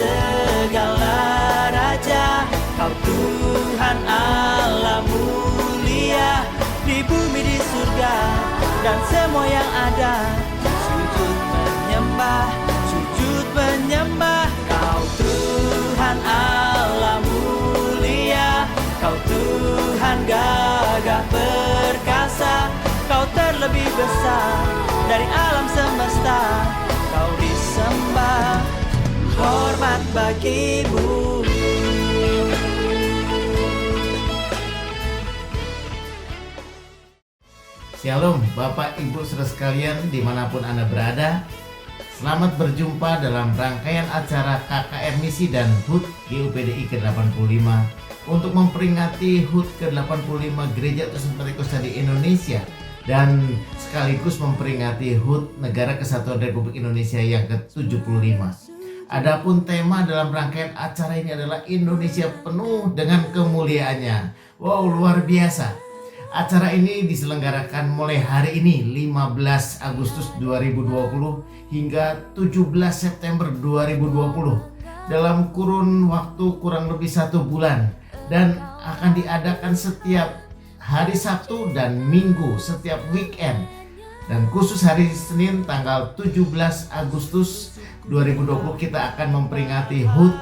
segala raja. Kau Tuhan Allah mulia, di bumi di surga dan semua yang ada. Sujud menyembah, sujud menyembah. Kau Tuhan Allah mulia, Kau Tuhan gagah perkasa. Kau terlebih besar dari alam semesta. Kau disembah, hormat bagimu. Shalom Bapak Ibu Saudara sekalian dimanapun Anda berada. Selamat berjumpa dalam rangkaian acara KKR Misi dan HUT GUPDI ke-85 untuk memperingati HUT ke-85 Gereja Tuhan Pentekosta di Indonesia dan sekaligus memperingati HUT Negara Kesatuan Republik Indonesia yang ke-75. Adapun tema dalam rangkaian acara ini adalah Indonesia penuh dengan kemuliaannya. Wow, luar biasa. Acara ini diselenggarakan mulai hari ini 15 Agustus 2020 hingga 17 September 2020 dalam kurun waktu kurang lebih 1 bulan dan akan diadakan setiap hari Sabtu dan Minggu setiap weekend, dan khusus hari Senin tanggal 17 Agustus 2020 kita akan memperingati HUT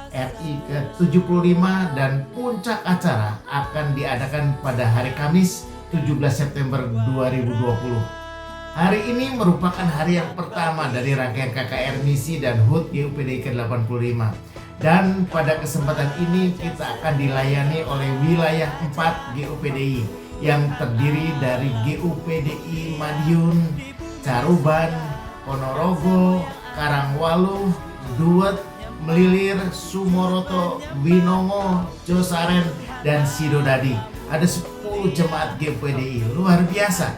RI ke-75 dan puncak acara akan diadakan pada hari Kamis 17 September 2020. Hari ini merupakan hari yang pertama dari rangkaian KKR Misi dan HUT GUPDI ke-85. Dan pada kesempatan ini kita akan dilayani oleh wilayah 4 GUPDI yang terdiri dari GUPDI Madiun, Caruban, Ponorogo, Karangwalu, Duet, Melilir, Sumoroto, Winongo, Josaren, dan Sidodadi. Ada 10 jemaat GUPDI, luar biasa.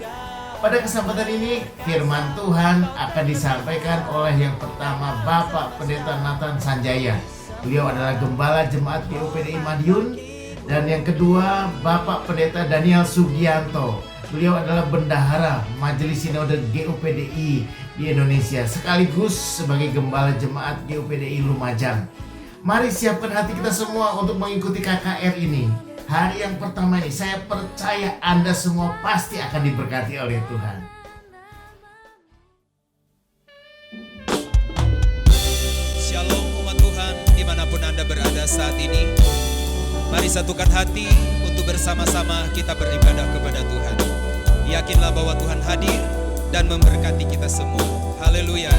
Pada kesempatan ini firman Tuhan akan disampaikan oleh yang pertama Bapak Pendeta Nathan Sanjaya. Beliau adalah Gembala Jemaat GUPDI Madiun. Dan yang kedua Bapak Pendeta Daniel Sugianto. Beliau adalah Bendahara Majelis Sinode GUPDI di Indonesia sekaligus sebagai Gembala Jemaat GUPDI Lumajang. Mari siapkan hati kita semua untuk mengikuti KKR ini. Hari yang pertama ini saya percaya Anda semua pasti akan diberkati oleh Tuhan. Shalom umat Tuhan dimanapun Anda berada saat ini. Mari satukan hati untuk bersama-sama kita beribadah kepada Tuhan. Yakinlah bahwa Tuhan hadir dan memberkati kita semua. Haleluya.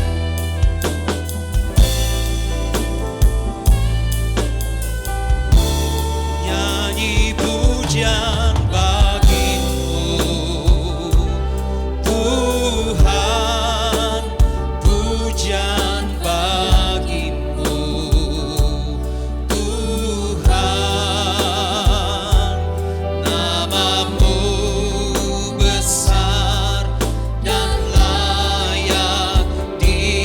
Nyanyi pujian bagimu Tuhan, pujian bagimu Tuhan, namamu besar dan layak di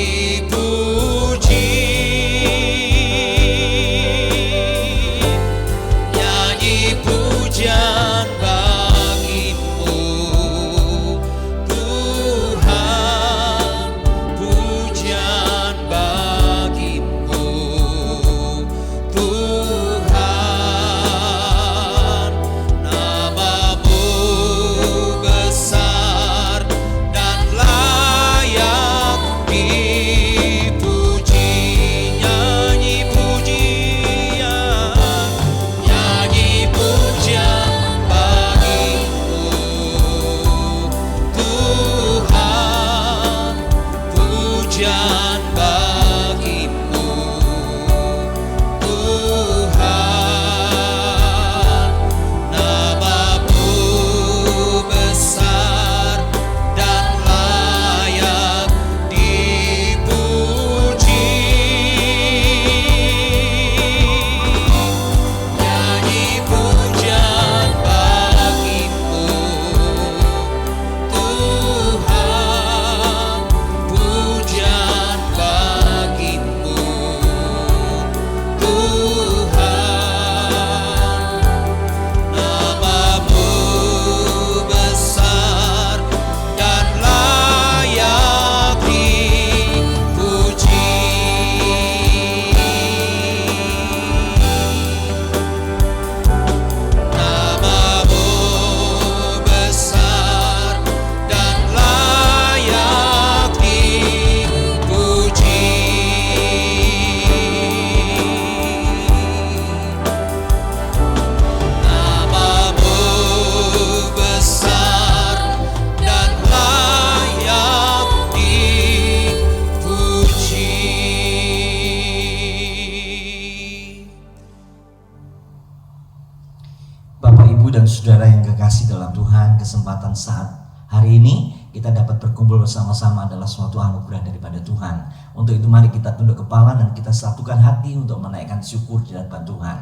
dan saudara yang kekasih dalam Tuhan, kesempatan saat hari ini kita dapat berkumpul bersama-sama adalah suatu anugerah daripada Tuhan. Untuk itu mari kita tunduk kepala dan kita satukan hati untuk menaikkan syukur di hadapan Tuhan.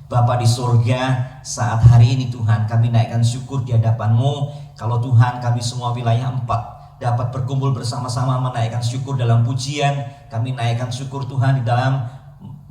Bapa di surga, saat hari ini Tuhan kami naikkan syukur di hadapan-Mu. Kalau Tuhan kami semua wilayah 4 dapat berkumpul bersama-sama menaikkan syukur dalam pujian. Kami naikkan syukur Tuhan di dalam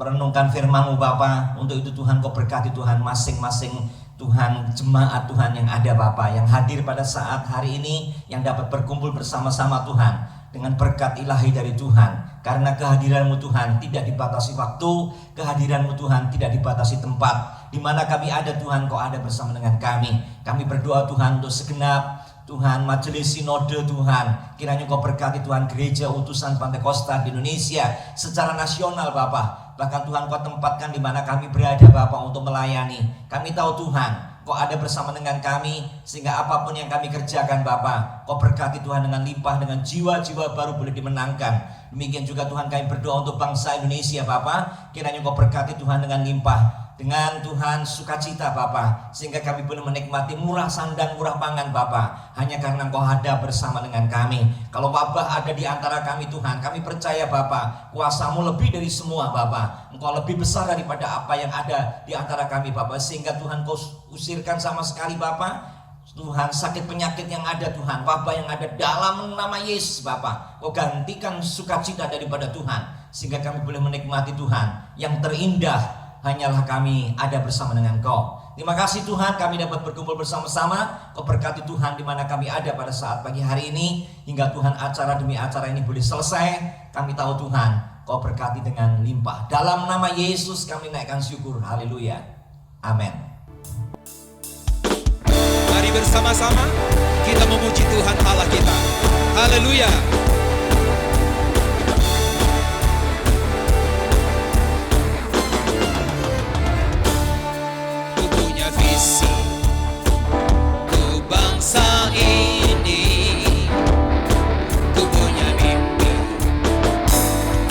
merenungkan firman-Mu Bapa. Untuk itu Tuhan Kau berkati Tuhan masing-masing Tuhan jemaat Tuhan yang ada Bapa, yang hadir pada saat hari ini, yang dapat berkumpul bersama-sama Tuhan dengan berkat ilahi dari Tuhan. Karena kehadiran-Mu Tuhan tidak dibatasi waktu, kehadiran-Mu Tuhan tidak dibatasi tempat. Di mana kami ada Tuhan, Kau ada bersama dengan kami. Kami berdoa Tuhan untuk segenap Tuhan majelis sinode Tuhan, kiranya Kau berkati Tuhan gereja utusan Pantai Kosta di Indonesia secara nasional Bapa. Bahkan Tuhan Kau tempatkan di mana kami berada Bapa untuk melayani. Kami tahu Tuhan Kau ada bersama dengan kami, sehingga apapun yang kami kerjakan Bapa, Kau berkati Tuhan dengan limpah, dengan jiwa-jiwa baru boleh dimenangkan. Demikian juga Tuhan kami berdoa untuk bangsa Indonesia Bapa, kiranya Kau berkati Tuhan dengan limpah, dengan Tuhan sukacita Bapa, sehingga kami boleh menikmati murah sandang, murah pangan Bapa, hanya karena Engkau ada bersama dengan kami. Kalau wabah ada di antara kami Tuhan, kami percaya Bapa, kuasa-Mu lebih dari semua Bapa. Engkau lebih besar daripada apa yang ada di antara kami Bapa, sehingga Tuhan Kau usirkan sama sekali Bapa Tuhan sakit penyakit yang ada Tuhan, wabah yang ada dalam nama Yesus Bapa. Kau gantikan sukacita daripada Tuhan, sehingga kami boleh menikmati Tuhan yang terindah hanyalah kami ada bersama dengan Kau. Terima kasih Tuhan kami dapat berkumpul bersama-sama. Kau berkati Tuhan di mana kami ada pada saat pagi hari ini, hingga Tuhan acara demi acara ini boleh selesai. Kami tahu Tuhan Kau berkati dengan limpah. Dalam nama Yesus kami naikkan syukur. Haleluya. Amin. Mari bersama-sama kita memuji Tuhan Allah kita. Haleluya. Bangsa ini ku punya mimpi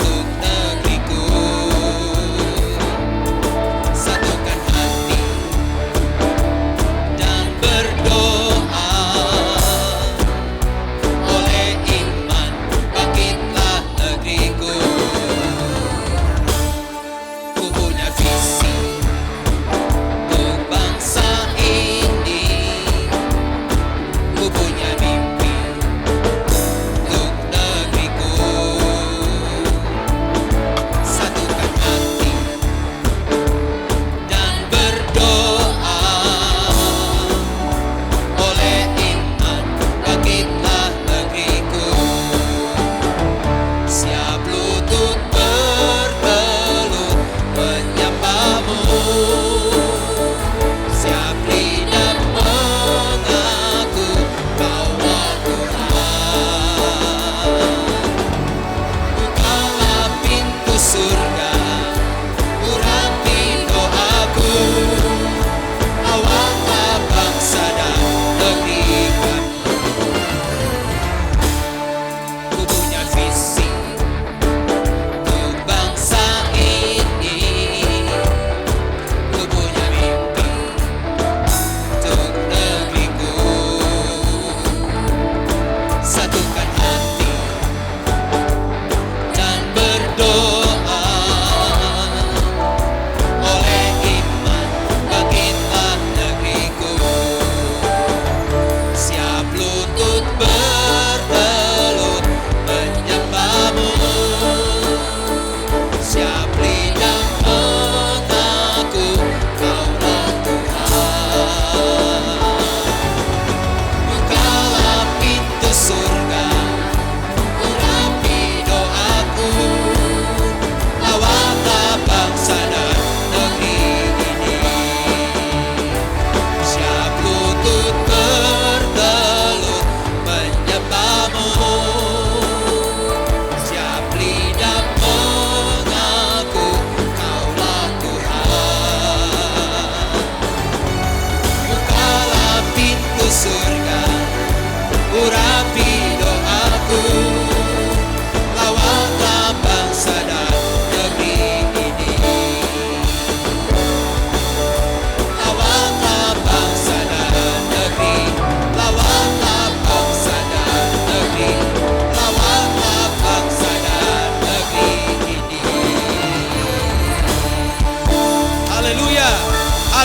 untuk negeriku, satukan hati dan berdoa oleh iman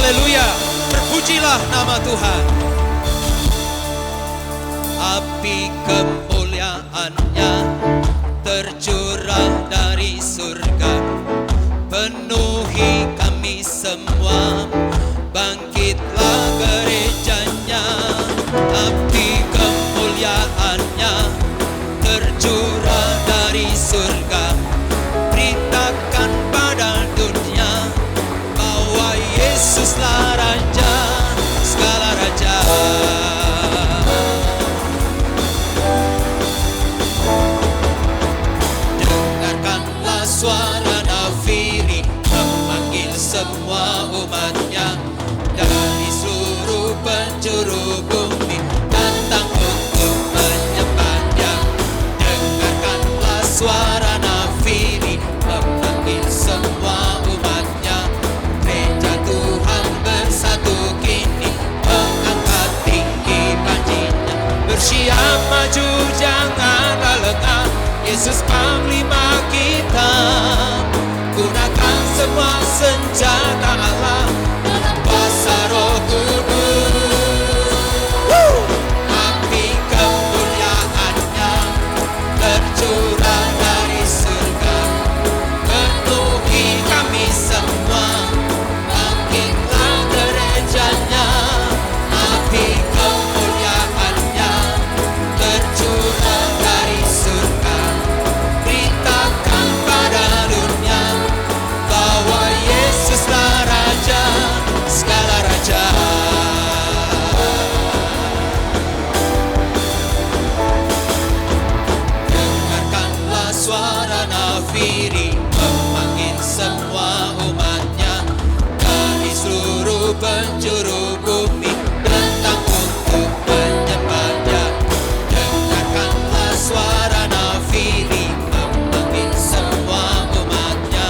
Haleluya, terpujilah nama Tuhan. Api kemuliaan-Nya tercurah dari surga, penuhi kami semua, bangkitlah gerejanya. Api kemuliaan-Nya tercurah dari surga, beritakan pada dunia bahwa Yesuslah Raja segala raja. Dengarkanlah suara nafiri memanggil semua umatnya dari seluruh penjuru bumi datang untuk menyembahnya. Dengarkanlah suara nafiri memanggil semua umatnya. Gereja Tuhan bersatu kini mengangkat tinggi panjinya. Bersiap maju janganlah lengah, Yesus Panglima kita. Gunakan semua senjata Allah dalam kuasa Roh Kudus. Api kemuliaan-Nya tercurah dari surga, penuhi kami semua, bangkitlah gerejanya. Api kemuliaan-Nya tercurah dari surga, beritakan pada dunia bahwa Yesuslah Raja segala raja. Dengarkanlah suara nafiri memanggil semua umatnya dari seluruh penjuru bumi datang untuk menyembahnya. Dengarkanlah suara nafiri memanggil semua umatnya.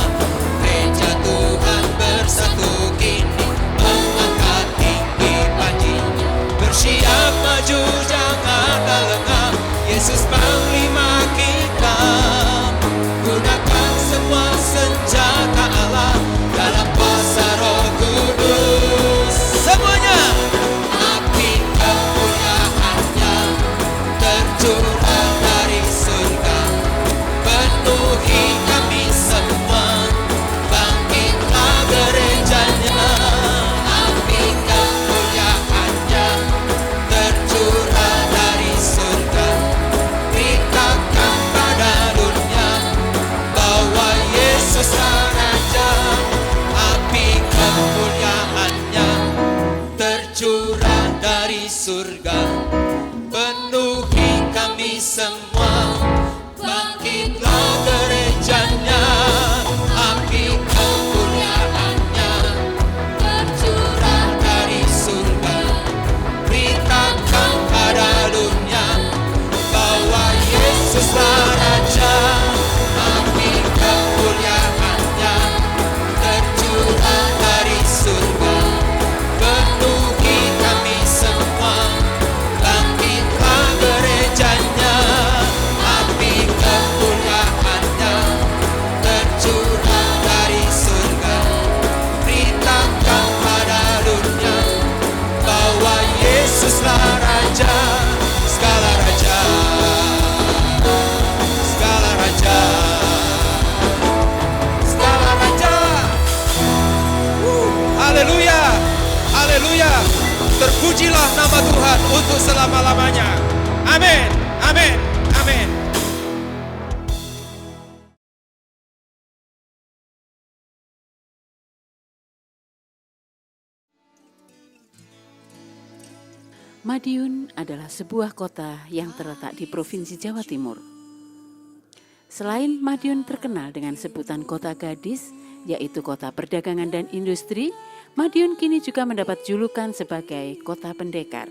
Gereja Tuhan bersatu kini mengangkat tinggi panjinya. Bersiap maju janganlah lengah, Yesus Panglima kita. Gunakan semua senjata Allah dalam kuasa Roh Kudus. Semuanya. Api kemuliaan-Nya tercurah dari surga, penuhi kami semua, bangkitlah gerejanya. Api kemuliaan-Nya tercurah dari surga, beritakan pada dunia bahwa Yesuslah Raja. Api kemuliaan-Nya tercurah dari surga, penuhi kami semua, bangkitlah gerejanya. Api kemuliaan-Nya tercurah dari surga, beritakan pada dunia bahwa Yesuslah Raja. Api kemuliaan-Nya tercurah dari surga, penuhi kami semua, bangkitlah gerejanya. Api kemuliaan-Nya tercurah dari surga, beritakan pada dunia bahwa Yesuslah Raja segala raja. Segala raja, segala raja. Haleluya, haleluya. Terpujilah nama Tuhan untuk selama-lamanya. Amin, amin, amin. Madiun adalah sebuah kota yang terletak di Provinsi Jawa Timur. Selain Madiun terkenal dengan sebutan kota gadis, yaitu kota perdagangan dan industri, Madiun kini juga mendapat julukan sebagai kota pendekar.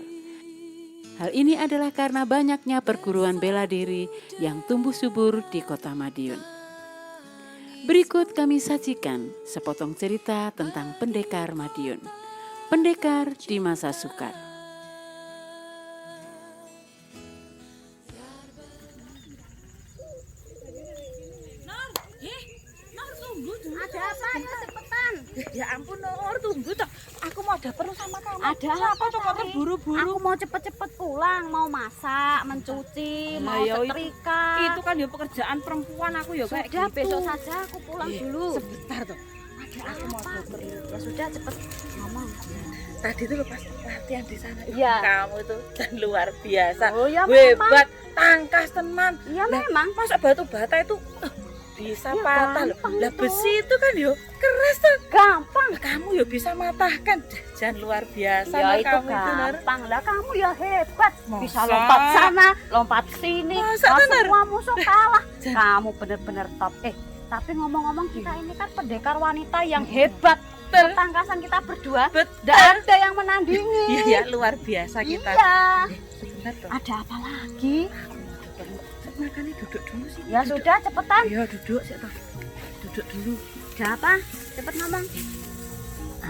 Hal ini adalah karena banyaknya perguruan bela diri yang tumbuh subur di kota Madiun. Berikut kami sajikan sepotong cerita tentang pendekar Madiun. Pendekar di masa sukar. Ada apa ya cepetan? Ya ampun Nur, tunggu toh. Aku aku mau ada perlu sama kamu. Ada Siapa apa tuh kok Tari? terburu-buru? Aku mau cepet-cepet pulang, mau masak, mencuci, Lah, mau ya setrika. Itu kan ya pekerjaan perempuan aku ya kayak Sudah, gitu. besok saja aku pulang dulu. Sebentar tuh. Ada Aku mau apa? ada perlu. Ya sudah, cepet ngomong. Tadi tuh pas latihan di sana. Iya. Kamu tuh kan luar biasa. Oh ya, Hebat, tangkas tenan. Iya Lah, memang. masa batu bata itu bisa Ya, patah loh. gampang Lah itu. besi itu kan yo keras tuh. Gampang. Lah, kamu yo bisa matahkan. Jangan luar biasa Ya Nur, itu kamu itu Nur. gampang lah, kamu ya hebat. Bisa Masa? lompat sana, lompat sini. Masa, Mau bener? semua musuh kalah. Kamu bener-bener top. Tapi ngomong-ngomong kita ini kan pendekar wanita yang hebat. Betul. Ketangkasan kita berdua, Betul. tidak ada yang menandingi. Iya ya, luar biasa kita. Iya. Sebentar tuh. Ada apa lagi? Makanya duduk dulu sih. Ya sudah, cepetan. Ayo duduk sih toh. Duduk dulu. Ada apa? Cepet ngomong.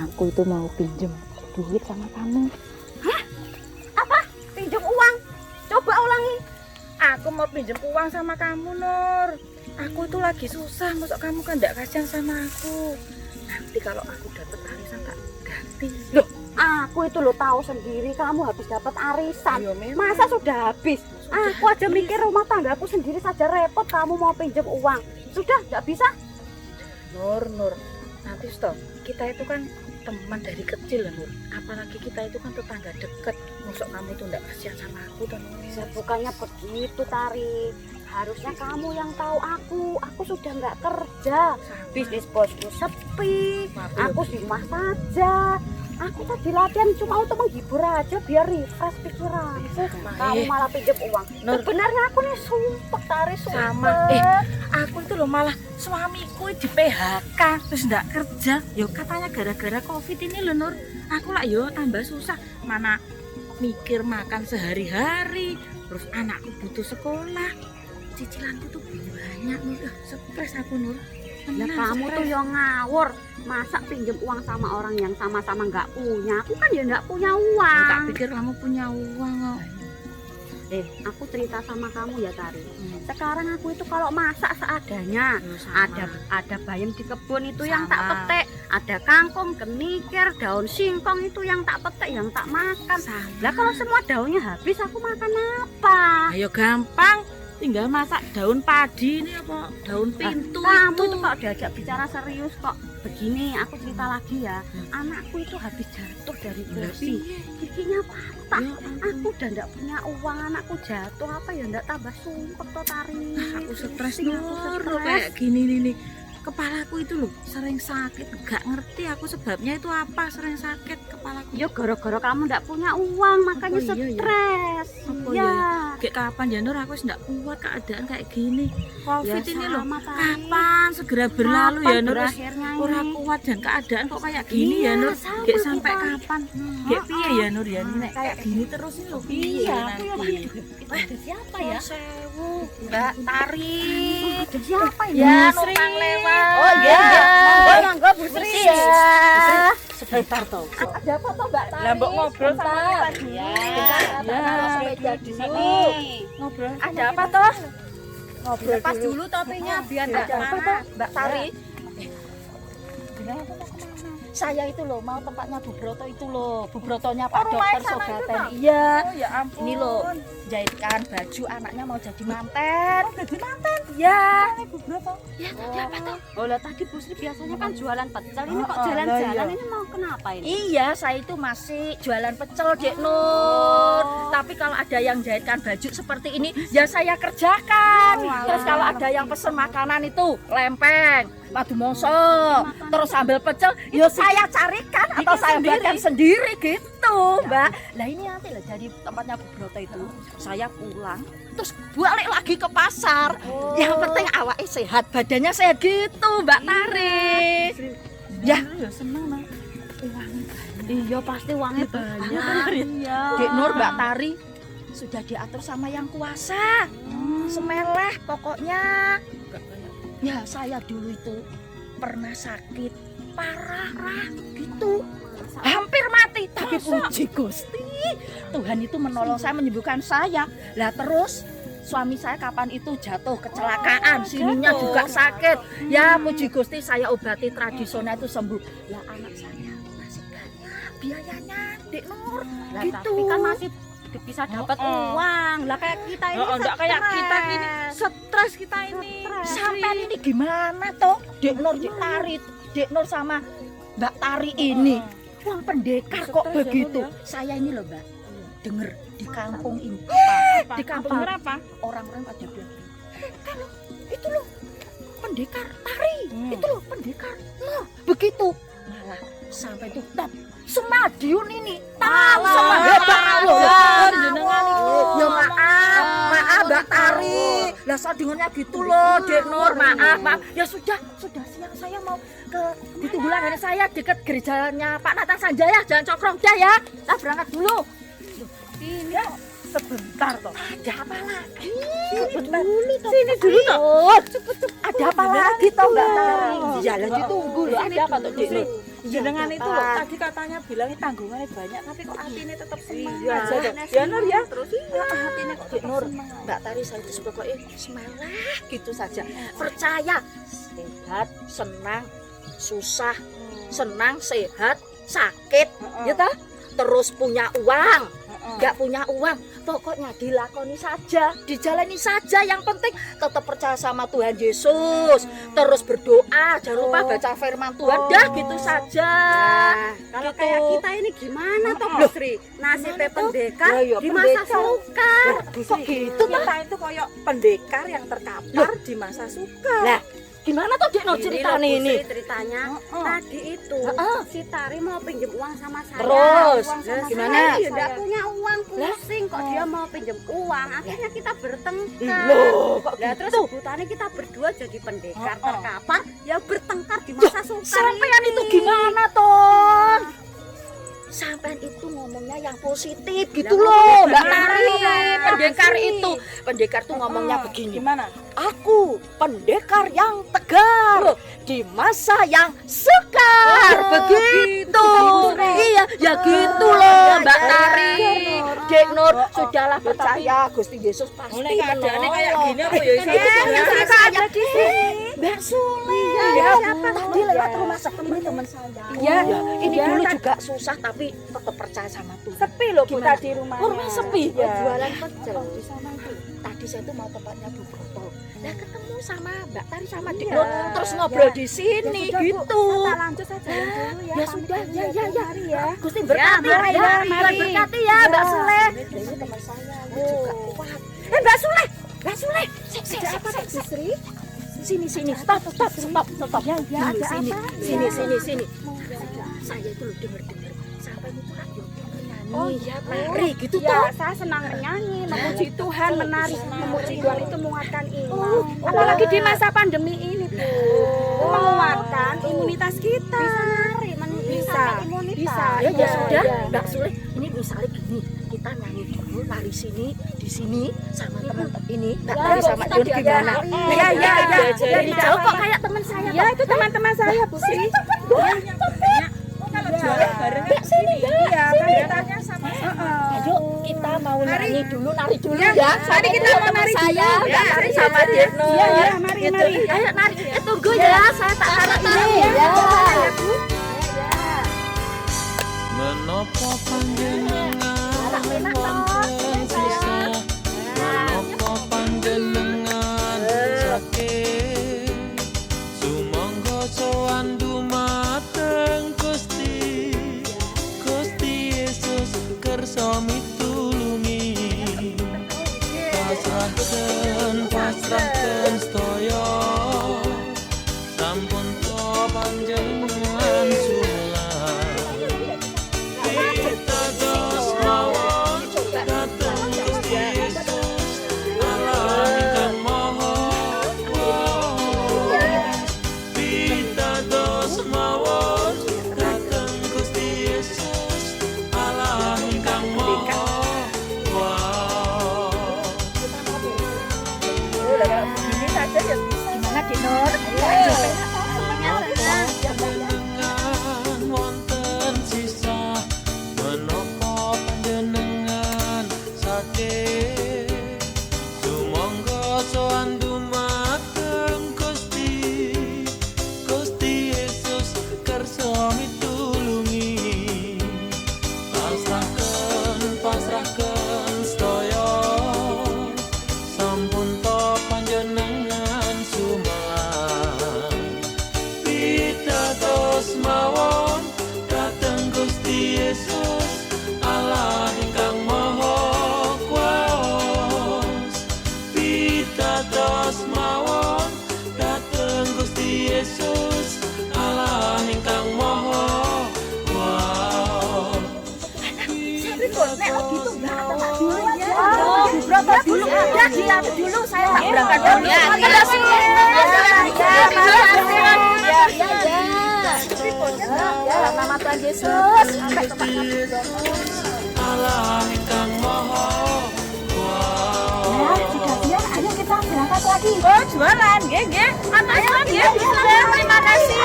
Aku itu mau pinjem duit sama kamu. Pinjam uang. Coba ulangi. Aku mau pinjem uang sama kamu, Nur. Aku itu lagi susah, masuk kamu kan enggak kasihan sama aku. Nanti kalau aku dapat arisan tak ganti. Loh, Aku itu lo tahu sendiri kamu habis dapat arisan. ayo memang. Masa sudah habis? Aku aja mikir rumah tanggaku sendiri saja repot, kamu mau pinjam uang. Sudah, nggak bisa? Nur, nanti stop. Kita itu kan teman dari kecil, Nur. Apalagi kita itu kan tetangga dekat. Masuk kamu itu enggak kasihan sama aku, dan Ya, bukannya begitu, Tari. Harusnya kamu yang tahu aku sudah nggak kerja. Bisnis bosku sepi, aku di rumah saja. Aku tadi latihan cuma untuk menghibur aja biar refresh pikiranku. Kamu malah pinjam uang. Nur. Sebenarnya aku nih sumpah, Tari, Sama. sumpah. Aku itu loh malah suamiku di PHK terus enggak kerja. Yo katanya gara-gara Covid ini loh, Nur. Aku lah yo tambah susah. Mana mikir makan sehari-hari. Terus anakku butuh sekolah. Cicilanku tuh banyak, Nur. Stres aku, Nur. Ya Tenang, kamu stres. tuh yang ngawur. Masa pinjam uang sama orang yang sama-sama nggak punya? Aku kan ya nggak punya Tak uang. pikir kamu punya uang kok. Aku cerita sama kamu ya, Tari. Sekarang aku itu kalau masak seadanya. Yo, sama. Ada bayam di kebun itu yang tak Sama. petik, ada kangkung, kenikir, daun singkong itu yang tak petik, yang tak makan. Lah kalau semua daunnya habis, aku makan apa? Ayo gampang, tinggal masak daun padi ini apa daun pintu Kamu itu. tuh kalau diajak bicara serius kok begini. Aku cerita lagi ya. Anakku itu habis jatuh dari kursi, giginya patah. Aku udah nggak punya uang, anakku jatuh apa ya nggak tambah sumpek toh, Tari. Aku stres, Pusing aku Nur, stres. kayak gini nih. Kepalaku itu loh sering sakit, gak ngerti aku sebabnya itu apa sering sakit kepalaku. Ya gara-gara kamu nggak punya uang makanya Apa iya ya? stres. Apa Ya. iya Kayak kapan ya, Nur, aku nggak kuat keadaan kayak gini. Covid Ya, ini loh, sama, Tari. kapan segera berlalu Kapan ya, Nur? berakhirnya Ora ini? kuat dan keadaan kok kayak gini Iya, ya, Nur. sama Kayak sampai kita. kapan? Kayak piye ya, Nur ya? Nek kayak gini terus ini loh. Iya, aku yang nanti. itu ada siapa ya? Sewu, Mbak Tari. Ada siapa ini? Ya, Bu Sri. numpang lewat. Oh iya, monggo Bu Sri Sri. ya. Sebentar toh. Ada apa toh Mbak Tari? Lah, mbok ngobrol sama Sebentar. kita dulu. Ya, Ya, taruh sepeda di sini. Ngobrol. Ada apa toh? Ngobrol Lepas dulu topinya biar nggak Ada apa kemana. toh, Mbak Tari. Saya itu loh mau tempatnya Bu Broto itu loh. Bu Brotonya Pak rumahnya Dokter sana itu Sogaten. toh? Iya. Ya ampun. Ini loh jahitkan baju anaknya mau jadi manten. Jadi manten? Iya. Bu Broto. Ya, ada apa toh? Oh lah tadi Bu Sri biasanya kan jualan pecel. Ini kok Oh, jalan-jalan? lah, Ini mau kenapa ini? Iya, saya itu masih jualan pecel, Dek Nur. Tapi kalau ada yang jahitkan baju seperti ini, ya saya kerjakan. Terus kalau ada yang pesen makanan itu lempeng, madu mongso, terus sambal pecel, ya saya carikan atau saya buatkan sendiri gitu, Mbak. Lah ini nanti lah jadi tempatnya Bu Broto itu. Saya pulang, terus balik lagi ke pasar. Yang penting awake sehat, badannya sehat gitu, Mbak Tari. Ya, seneng Mbak. Iya pasti uangnya banyak. Iya. Dek Nur, Mbak Tari sudah diatur sama yang kuasa. Semeleh pokoknya. Ya saya dulu itu pernah sakit parah gitu. Hampir mati, tapi puji Gusti. Tuhan itu menolong saya, menyembuhkan saya. Lah terus suami saya kapan itu jatuh kecelakaan, sininya juga sakit. Ya puji Gusti saya obati tradisional itu sembuh. Lah anak saya masih banyak. biayanya, Dek Nur. Lah, Gitu. tapi kan masih bisa dapat uang. Lah kayak kita ini enggak kayak kita gini, stres kita ini. Sampean ini gimana toh? Dek Nur, Dek Nur sama Mbak Tari ini. Uang pendekar kok begitu. Saya ini loh, Mbak. Dengar di kampung ini. Di kampung ini apa? Orang-orang pada bilang, kalau itu loh pendekar tari, itu loh pendekar. Nah, begitu. Malah sampai itu top Semadiun ini tahu sama hebat loh. Ya maaf Mbak Tari. Lah sadingannya gitu loh, Dek Nur. Maaf. Ya sudah siang saya mau ke di Tunggulan saya dekat gerejanya Pak Nathan Sanjaya, Jalan Cokro udah ya. Kita berangkat dulu. Ini sebentar toh. Ada apa lagi? Sini dulu toh. Ada apa lagi toh Mbak Tari? Jalan ditunggu loh. Ada apa toh Dek Nur? Jenengan itu loh, tadi katanya bilangnya tanggungannya banyak, tapi kok hatinya tetap semangat. Iya, Ya Nur ya. Terus hatinya kok Dek Nur. Mbak Tari saya itu pokoknya semangat gitu saja. Percaya, sehat, senang, susah, senang, sehat, sakit, ya toh? Terus punya uang, nggak punya uang, pokoknya dilakoni saja, dijalani saja. Yang penting tetap percaya sama Tuhan Yesus, terus berdoa, jangan lupa baca firman Tuhan, dah gitu saja. Kalau Gitu. kayak kita ini gimana toh Bu Sri? Nasibnya pendekar Ya, di masa pendekar. sukar. Kok gitu toh? Kita itu koyok pendekar yang terkapar di masa suka. Lah, gimana tuh Dek Nur ceritanya ini? Ceritanya tadi itu si Tari mau pinjam uang sama saya. Terus, Uang sama gimana? saya, dia enggak punya uang, pusing kok dia mau pinjam uang. Akhirnya kita bertengkar. Loh, kok Lah terus sebutannya kita berdua jadi pendekar terkapar ya bertengkar di masa sukar. sampean itu gimana toh? Sampean itu ngomongnya yang positif gitu loh, Mbak Tari. Pendekar itu, pendekar tuh ngomongnya begini. Gimana? Aku pendekar yang tegar di masa yang sukar. Begitu. Iya, ya gitu loh, Mbak Tari. Dek Nur, sudahlah percaya Gusti Yesus pasti Mulai keadaannya kayak gini apa ya? saya di sini. Mbak Sule. Ya, siapa tadi lewat rumah ini teman saya. Iya, ini dulu juga susah tapi tetap percaya sama Tuhan. Sepi loh Bu Gimana? tadi rumahnya. Rumah sepi. Ya. Jualan pecel di sana itu. Tadi saya tuh mau tempatnya Bu Broto. Nah, ketemu sama Mbak Tari sama Dek Nur, terus ngobrol di sini gitu. Kita lanjut saja dulu ya. Ya sudah, ya. Gusti Ya, berkati mari, ya, mari. Tuhan berkati ya, Mbak Sule. Ini teman saya, ini juga kuat. Mbak Sule, Sri. Sini, stop. Ya, ada sini. Sini. Saya itu loh dengar sampai itu radio nyanyi. Oh iya, Mari gitu ya, toh. saya senang menyanyi, memuji Tuhan, menari, memuji Tuhan itu menguatkan iman. Oh, Apalagi di masa pandemi ini, Bu. Menguatkan imunitas kita. Bisa nari, bisa imunitas. Bisa. Ya sudah, Mbak Sule. Ini misalnya gini, kita nyanyi dulu lari sini, di sini sama teman-teman ini. Mbak Tari sama Dion gimana? Ya. Dari jauh kok kayak teman saya. Ya, itu teman-teman saya, Bu Sri. Kalau jualan bareng Sini, iya, kan sini. ditanya sama Ayo kita mau nari dulu ya. Mari kita mau nari saya, dulu. Mbak Tari sama Dion. Iya, mari. Ayo nari. Tunggu ya, saya tak harap ini. Ya. Menopo panjenengan wonten susah, menopo panjenengan sakit, sumangga sowan dumateng Gusti Yesus kersa mitulungi. Pasrahken sedaya, sampun to panjenengan Ini saja ya. Gimana Dek Nur? Yesus Allah ingkang Maha Kuasa. Tapi kok nek gitu berangkat tak dulu aja. Oh, berangkat dulu. Ya, kita dulu saya tak berangkat dulu. Ya, terima kasih. Ya, nama Tuhan Yesus sampai tempat kami. Allah ingkang Maha Kuasa. Ya, sudah siap. Ayo kita berangkat lagi. Oh, jualan. Nggih. Ayo, nggih. Terima kasih.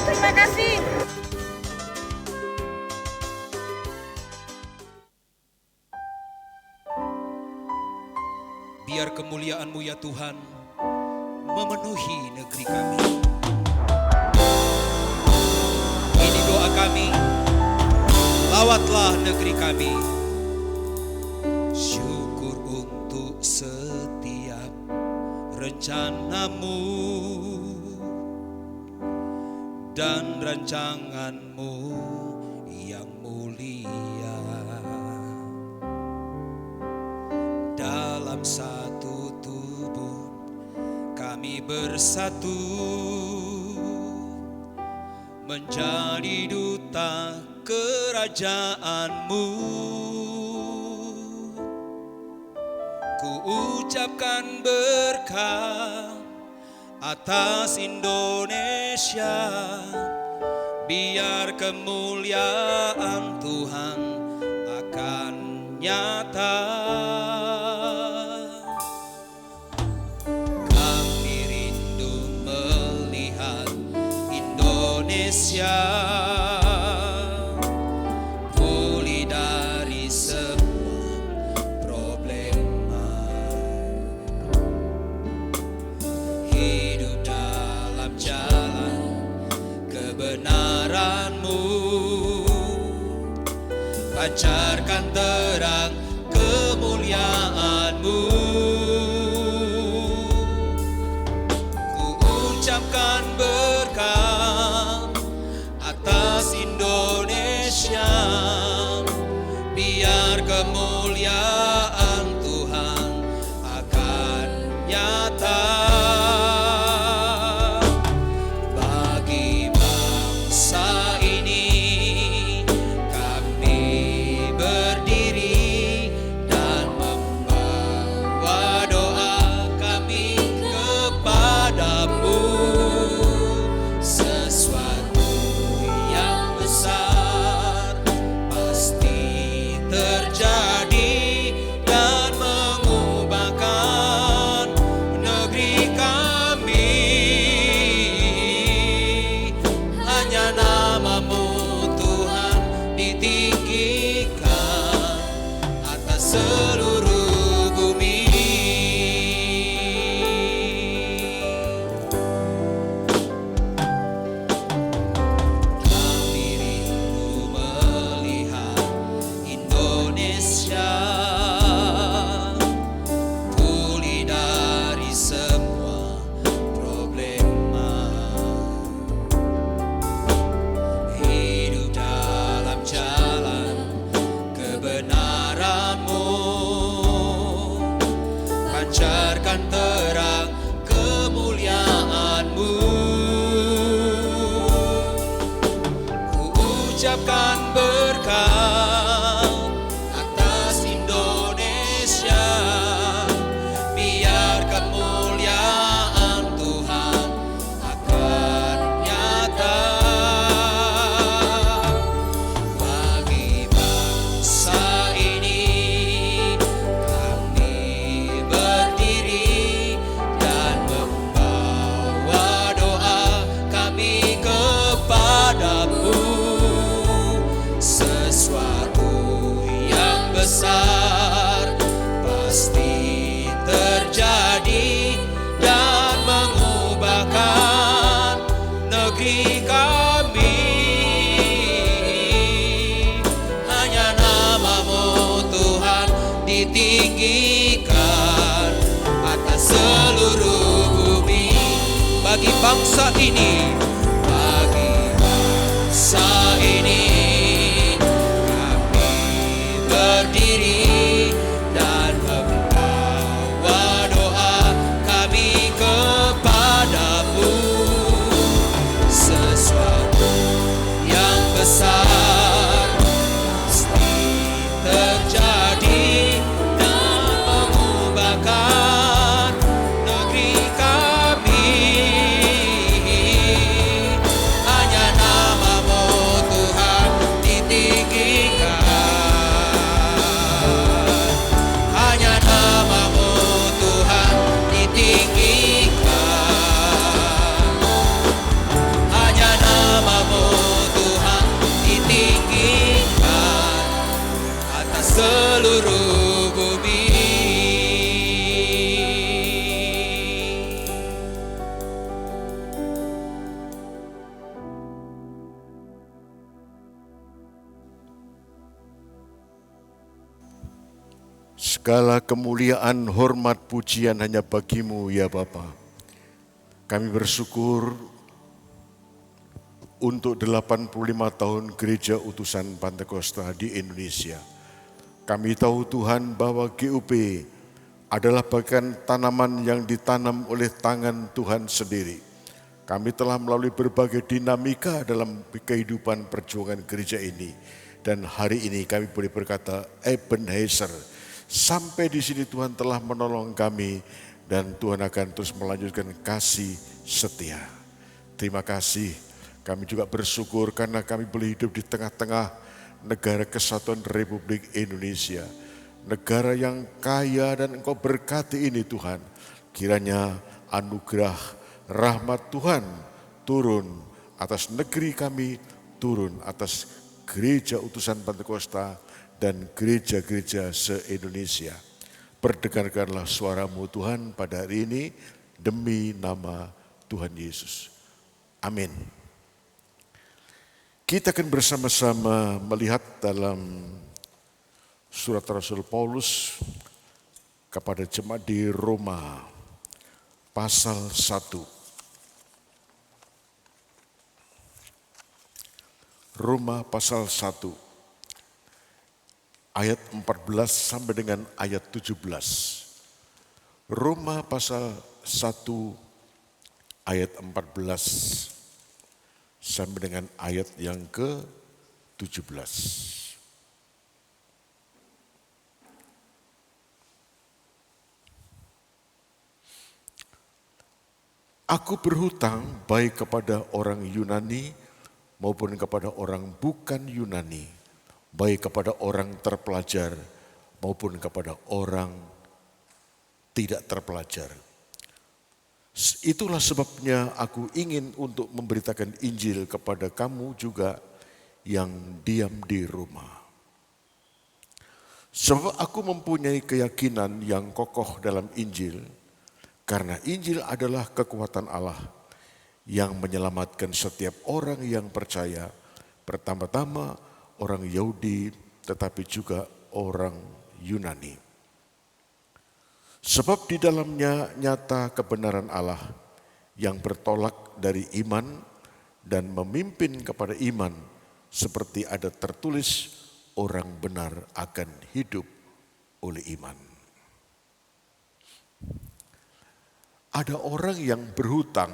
Terima kasih. Biar kemuliaan-Mu ya Tuhan memenuhi negeri kami. Ini doa kami, lawatlah negeri kami. Syukur untuk setiap rencana-Mu dan rancangan-Mu yang mulia. Dalam satu tubuh kami bersatu menjadi duta kerajaan-Mu. Ku ucapkan berkah atas Indonesia, biar kemuliaan Tuhan akan nyata. Kami rindu melihat Indonesia pulih dari semua problema, hidup dalam jalan kebenaran-Mu, pancarkan terang kemuliaan-Mu. Ku ucapkan berkah atas Indonesia, biar kemuliaan Tuhan akan nyata. Bagi bangsa ini kami berdiri dan membawa doa kami kepadamu. Sesuatu yang besar pasti terjadi dan mengubahkan negeri kami. Hanya nama-Mu Tuhan ditinggikan atas seluruh bumi. Kami rindu melihat Indonesia pulih dari semua problema, hidup dalam jalan kebenaran-Mu, pancarkan terang kemuliaan-Mu. Ku ucapkan berkah atas Indonesia, biar kemuliaan Tuhan akan nyata. Bagi bangsa ini kami berdiri dan membawa doa kami kepadamu. Sesuatu yang besar pasti terjadi dan mengubahkan negeri kami. Hanya nama-Mu Tuhan ditinggikan atas seluruh bumi. Bagi bangsa ini, bagi bangsa ini kami berdiri dan membawa doa kami kepadamu. Segala kemuliaan, hormat, pujian hanya bagi-Mu ya Bapa. Kami bersyukur untuk 85 tahun Gereja Utusan Pantekosta di Indonesia. Kami tahu Tuhan bahwa GUP adalah bagian tanaman yang ditanam oleh tangan Tuhan sendiri. Kami telah melalui berbagai dinamika dalam kehidupan perjuangan gereja ini. Dan hari ini kami boleh berkata, Ebenezer, sampai di sini Tuhan telah menolong kami dan Tuhan akan terus melanjutkan kasih setia. Terima kasih. Kami juga bersyukur karena kami boleh hidup di tengah-tengah negara kesatuan Republik Indonesia. Negara yang kaya dan Engkau berkati ini Tuhan. Kiranya anugerah rahmat Tuhan turun atas negeri kami, turun atas Gereja Utusan Pantekosta dan gereja-gereja se-Indonesia. Perdengarkanlah suara-Mu Tuhan pada hari ini demi nama Tuhan Yesus. Amin. Kita akan bersama-sama melihat dalam surat Rasul Paulus kepada jemaat di Roma pasal 1. Roma pasal 1 ayat 14 sampai dengan ayat 17. Roma pasal 1 ayat 14 sampai dengan ayat yang ke-17. Aku berhutang baik kepada orang Yunani maupun kepada orang bukan Yunani, baik kepada orang terpelajar maupun kepada orang tidak terpelajar. Itulah sebabnya aku ingin untuk memberitakan Injil kepada kamu juga yang diam di rumah. Sebab aku mempunyai keyakinan yang kokoh dalam Injil, karena Injil adalah kekuatan Allah yang menyelamatkan setiap orang yang percaya, pertama-tama orang Yahudi tetapi juga orang Yunani. Sebab di dalamnya nyata kebenaran Allah yang bertolak dari iman dan memimpin kepada iman, seperti ada tertulis, orang benar akan hidup oleh iman. Ada orang yang berhutang,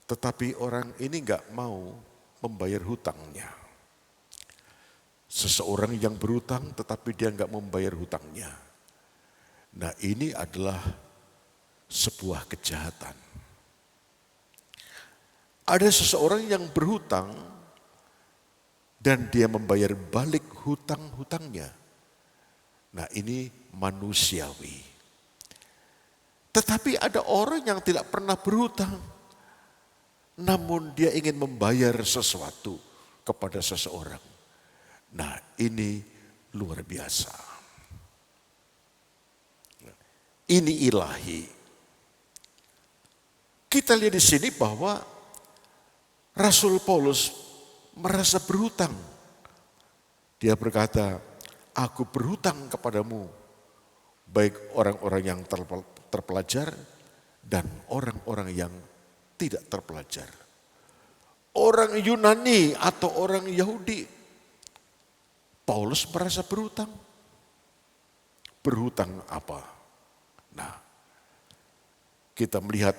tetapi orang ini enggak mau membayar hutangnya. Seseorang yang berhutang tetapi dia enggak membayar hutangnya. Nah, ini adalah sebuah kejahatan. Ada seseorang yang berhutang dan dia membayar balik hutang-hutangnya. Nah, ini manusiawi. Tetapi ada orang yang tidak pernah berhutang, namun dia ingin membayar sesuatu kepada seseorang. Nah, ini luar biasa. Ini ilahi. Kita lihat di sini bahwa Rasul Paulus merasa berhutang. Dia berkata, aku berhutang kepadamu, baik orang-orang yang terpelajar dan orang-orang yang tidak terpelajar. Orang Yunani atau orang Yahudi. Paulus merasa berhutang. Berhutang apa? Nah, kita melihat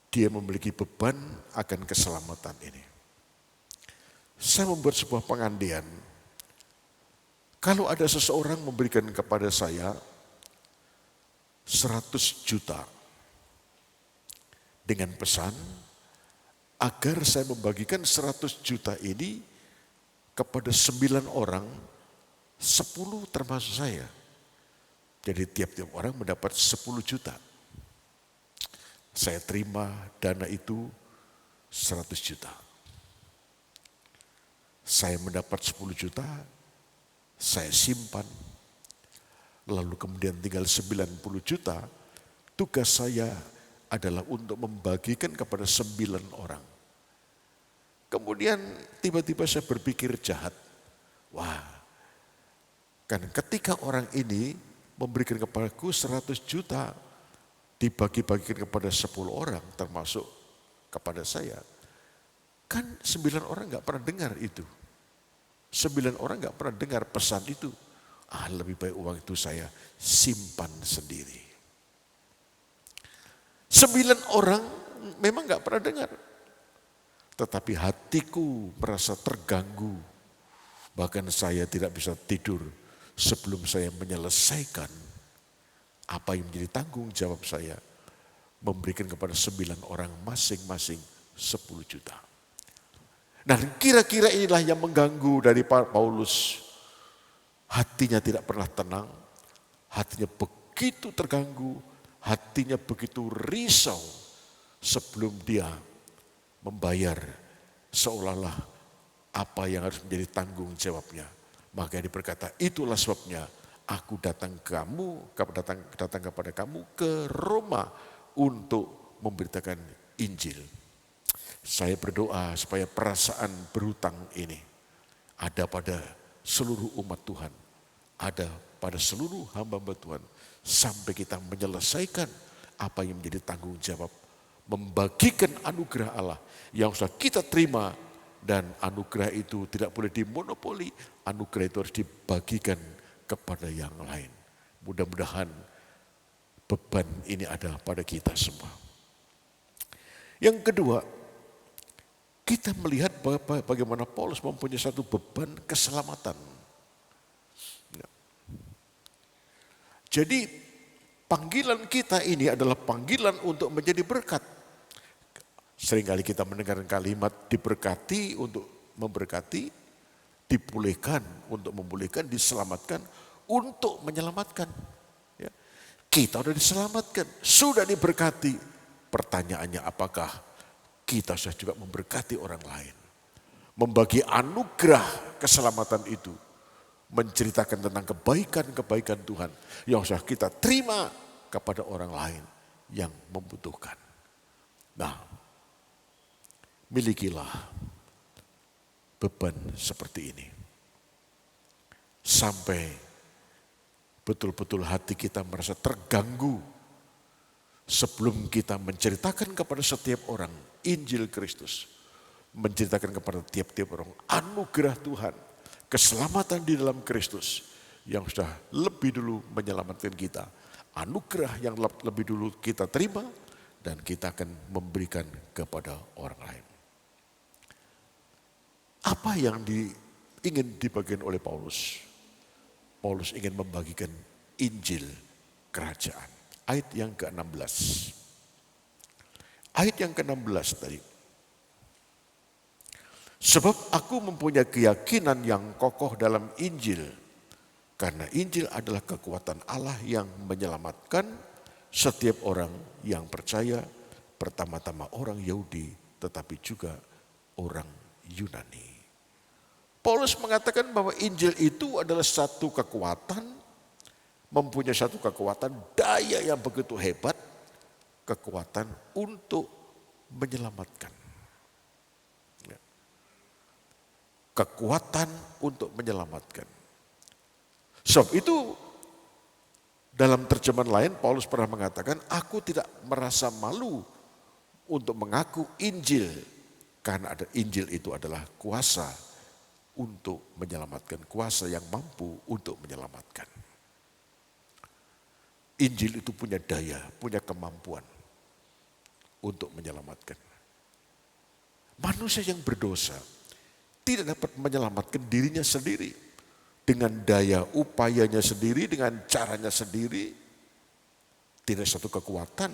dia memiliki beban akan keselamatan ini. Saya membuat sebuah pengandian. Kalau ada seseorang memberikan kepada saya 100 juta dengan pesan agar saya membagikan 100 juta ini kepada 9 orang, 10 termasuk saya. Jadi tiap-tiap orang mendapat 10 juta. Saya terima dana itu 100 juta. Saya mendapat 10 juta, saya simpan. Lalu kemudian tinggal 90 juta, tugas saya adalah untuk membagikan kepada 9 orang. Kemudian tiba-tiba saya berpikir jahat. Wah, Kan ketika orang ini memberikan kepadaku 100 juta, dibagi-bagikan kepada 10 orang termasuk kepada saya. Kan 9 orang gak pernah dengar itu. 9 orang gak pernah dengar pesan itu. Lebih baik uang itu saya simpan sendiri. 9 orang memang gak pernah dengar. Tetapi hatiku merasa terganggu. Bahkan saya tidak bisa tidur sebelum saya menyelesaikan apa yang menjadi tanggung jawab saya. Memberikan kepada 9 orang masing-masing 10 juta. Nah, kira-kira inilah yang mengganggu dari Paulus. Hatinya tidak pernah tenang, hatinya begitu terganggu, hatinya begitu risau sebelum dia membayar seolah-olah apa yang harus menjadi tanggung jawabnya. Maka dia berkata, itulah sebabnya aku datang kepada kamu ke Roma untuk memberitakan Injil. Saya berdoa supaya perasaan berhutang ini ada pada seluruh umat Tuhan, ada pada seluruh hamba-hamba Tuhan, sampai kita menyelesaikan apa yang menjadi tanggung jawab, membagikan anugerah Allah yang sudah kita terima, dan anugerah itu tidak boleh dimonopoli, anugerah itu harus dibagikan kepada yang lain. Mudah-mudahan beban ini ada pada kita semua. Yang kedua, kita melihat bagaimana Paulus mempunyai satu beban keselamatan. Jadi panggilan kita ini adalah panggilan untuk menjadi berkat. Seringkali kita mendengar kalimat diberkati untuk memberkati, dipulihkan untuk memulihkan, diselamatkan untuk menyelamatkan. Ya. Kita sudah diselamatkan, sudah diberkati. Pertanyaannya, apakah kita sudah juga memberkati orang lain? Membagi anugerah keselamatan itu, menceritakan tentang kebaikan-kebaikan Tuhan yang sudah kita terima kepada orang lain yang membutuhkan. Nah, milikilah beban seperti ini. Sampai betul-betul hati kita merasa terganggu sebelum kita menceritakan kepada setiap orang Injil Kristus. Menceritakan kepada tiap-tiap orang anugerah Tuhan, keselamatan di dalam Kristus yang sudah lebih dulu menyelamatkan kita. Anugerah yang lebih dulu kita terima dan kita akan memberikan kepada orang lain. Apa yang ingin dibagikan oleh Paulus? Paulus ingin membagikan Injil kerajaan. Ayat yang ke-16. Ayat yang ke-16 tadi. Sebab aku mempunyai keyakinan yang kokoh dalam Injil. Karena Injil adalah kekuatan Allah yang menyelamatkan setiap orang yang percaya. Pertama-tama orang Yahudi tetapi juga orang Yunani. Paulus mengatakan bahwa Injil itu adalah satu kekuatan, mempunyai satu kekuatan, daya yang begitu hebat, kekuatan untuk menyelamatkan. Kekuatan untuk menyelamatkan. Sebab itu dalam terjemahan lain Paulus pernah mengatakan, aku tidak merasa malu untuk mengaku Injil. Karena ada Injil itu adalah kuasa untuk menyelamatkan, kuasa yang mampu untuk menyelamatkan. Injil itu punya daya, punya kemampuan untuk menyelamatkan. Manusia yang berdosa tidak dapat menyelamatkan dirinya sendiri. Dengan daya upayanya sendiri, dengan caranya sendiri. Tidak satu kekuatan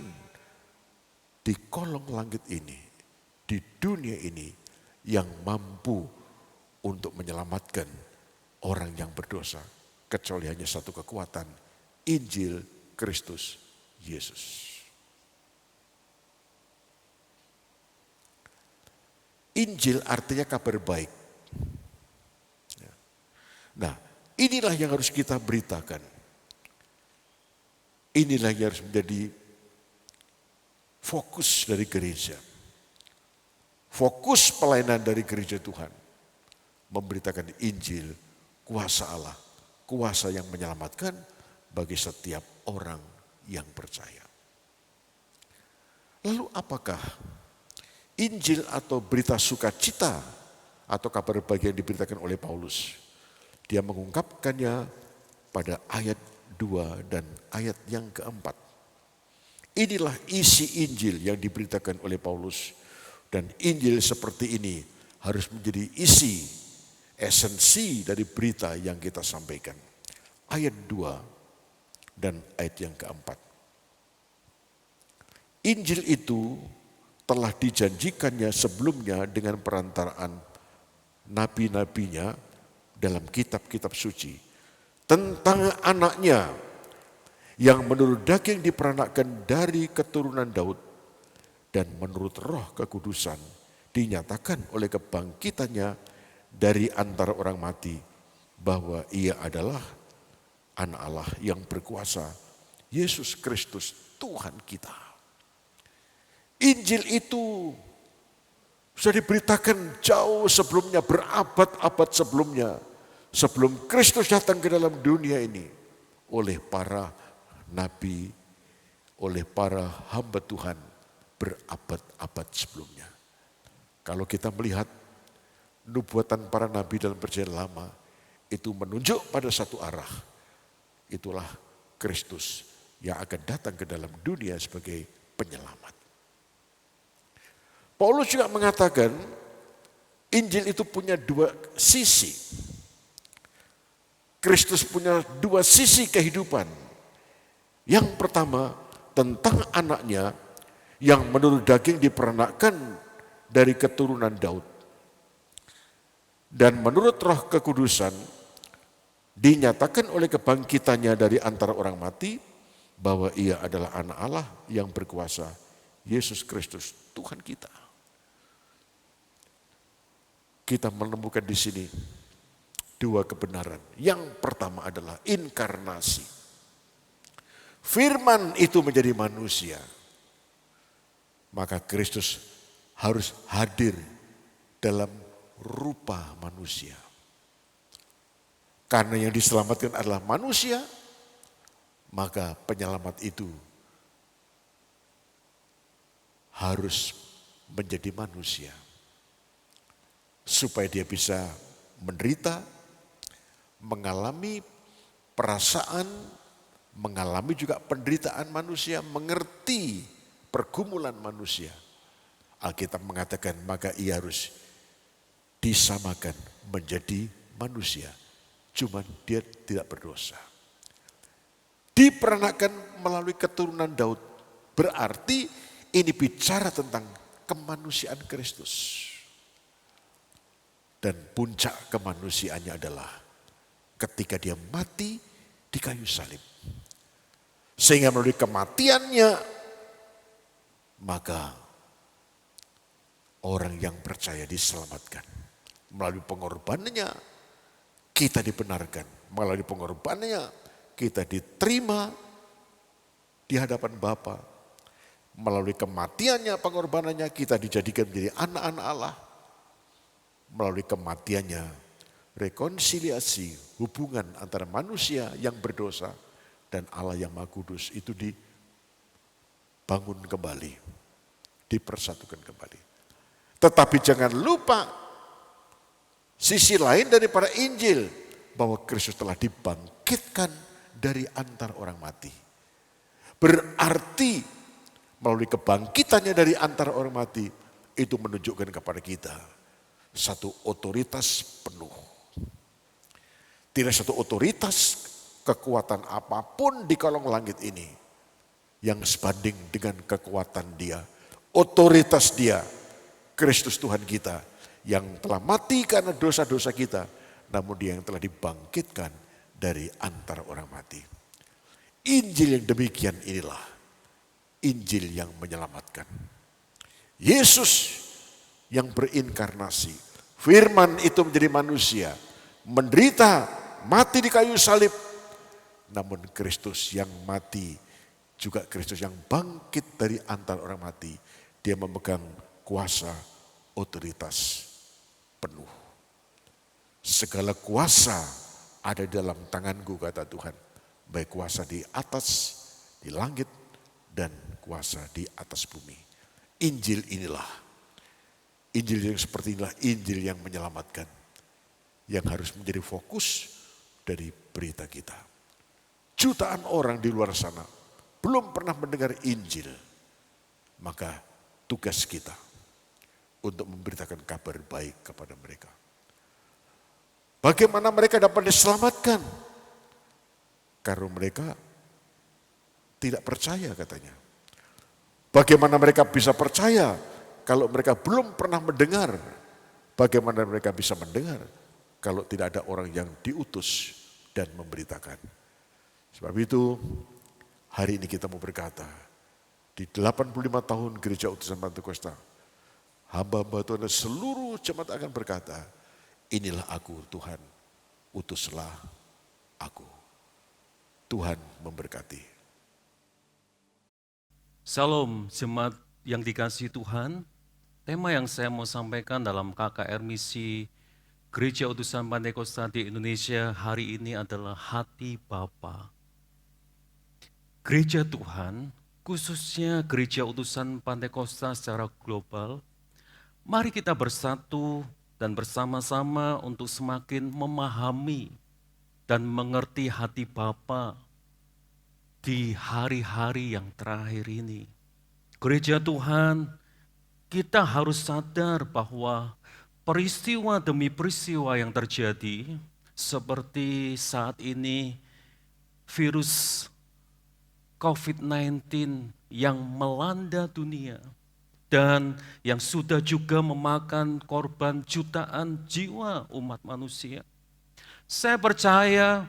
di kolong langit ini, di dunia ini yang mampu untuk menyelamatkan orang yang berdosa. Kecuali hanya satu kekuatan, Injil Kristus Yesus. Injil artinya kabar baik. Nah, inilah yang harus kita beritakan. Inilah yang harus menjadi fokus dari gereja. Fokus pelayanan dari gereja Tuhan. Memberitakan Injil, kuasa Allah, kuasa yang menyelamatkan bagi setiap orang yang percaya. Lalu apakah Injil atau berita sukacita atau kabar bahagia yang diberitakan oleh Paulus? Dia mengungkapkannya pada ayat 2 dan ayat yang keempat. Inilah isi Injil yang diberitakan oleh Paulus, dan Injil seperti ini harus menjadi isi, esensi dari berita yang kita sampaikan. Ayat 2 dan ayat yang keempat. Injil itu telah dijanjikannya sebelumnya dengan perantaraan nabi-nabinya dalam kitab-kitab suci tentang anaknya yang menurut daging diperanakkan dari keturunan Daud dan menurut roh kekudusan dinyatakan oleh kebangkitannya dari antara orang mati bahwa ia adalah anak Allah yang berkuasa, Yesus Kristus Tuhan kita. Injil itu sudah diberitakan jauh sebelumnya, berabad-abad sebelumnya, sebelum Kristus datang ke dalam dunia ini oleh para nabi, oleh para hamba Tuhan berabad-abad sebelumnya. Kalau kita melihat nubuatan para nabi dalam perjanjian lama, itu menunjuk pada satu arah. Itulah Kristus yang akan datang ke dalam dunia sebagai penyelamat. Paulus juga mengatakan Injil itu punya dua sisi. Kristus punya dua sisi kehidupan. Yang pertama tentang anaknya yang menurut daging diperanakkan dari keturunan Daud. Dan menurut roh kekudusan dinyatakan oleh kebangkitannya dari antara orang mati bahwa ia adalah anak Allah yang berkuasa, Yesus Kristus Tuhan kita. Kita menemukan di sini dua kebenaran. Yang pertama adalah inkarnasi. Firman itu menjadi manusia. Maka Kristus harus hadir dalam rupa manusia. Karena yang diselamatkan adalah manusia, maka penyelamat itu harus menjadi manusia. Supaya dia bisa menderita, mengalami perasaan, mengalami juga penderitaan manusia, mengerti pergumulan manusia. Alkitab mengatakan maka ia harus disamakan menjadi manusia. Cuman dia tidak berdosa. Diperanakkan melalui keturunan Daud. Berarti ini bicara tentang kemanusiaan Kristus. Dan puncak kemanusiaannya adalah ketika dia mati di kayu salib. Sehingga melalui kematiannya, maka orang yang percaya diselamatkan. Melalui pengorbanannya, kita dibenarkan. Melalui pengorbanannya, kita diterima di hadapan Bapa. Melalui kematiannya, pengorbanannya, kita dijadikan menjadi anak-anak Allah. Melalui kematiannya, rekonsiliasi hubungan antara manusia yang berdosa dan Allah yang Maha Kudus itu dibangun kembali, dipersatukan kembali. Tetapi jangan lupa sisi lain daripada Injil, bahwa Kristus telah dibangkitkan dari antara orang mati. Berarti melalui kebangkitannya dari antara orang mati, itu menunjukkan kepada kita satu otoritas penuh. Tidak satu otoritas kekuatan apapun di kolong langit ini yang sebanding dengan kekuatan dia. Otoritas dia, Kristus Tuhan kita, yang telah mati karena dosa-dosa kita, namun dia yang telah dibangkitkan dari antara orang mati. Injil yang demikian inilah Injil yang menyelamatkan. Yesus yang berinkarnasi, firman itu menjadi manusia, menderita, mati di kayu salib. Namun Kristus yang mati, juga Kristus yang bangkit dari antara orang mati, dia memegang kuasa, otoritas penuh. Segala kuasa, ada di dalam tanganku, kata Tuhan. Baik kuasa di atas, di langit, dan kuasa di atas bumi. Injil inilah, Injil yang seperti inilah Injil yang menyelamatkan, yang harus menjadi fokus dari berita kita. Jutaan orang di luar sana belum pernah mendengar Injil, maka tugas kita untuk memberitakan kabar baik kepada mereka. Bagaimana mereka dapat diselamatkan? Karena mereka tidak percaya, katanya. Bagaimana mereka bisa percaya kalau mereka belum pernah mendengar? Bagaimana mereka bisa mendengar kalau tidak ada orang yang diutus dan memberitakan? Sebab itu hari ini kita mau berkata, di 85 tahun Gereja Utusan Pantekosta, hamba-hamba Tuhan dan seluruh jemaat akan berkata, inilah aku Tuhan, utuslah aku. Tuhan memberkati. Salam jemaat yang dikasihi Tuhan. Tema yang saya mau sampaikan dalam KKR Misi Gereja Utusan Pantekosta di Indonesia hari ini adalah Hati Bapa. Gereja Tuhan, khususnya Gereja Utusan Pantekosta secara global, mari kita bersatu dan bersama-sama untuk semakin memahami dan mengerti hati Bapa di hari-hari yang terakhir ini. Gereja Tuhan, kita harus sadar bahwa peristiwa demi peristiwa yang terjadi, seperti saat ini virus COVID-19 yang melanda dunia, dan yang sudah juga memakan korban jutaan jiwa umat manusia. Saya percaya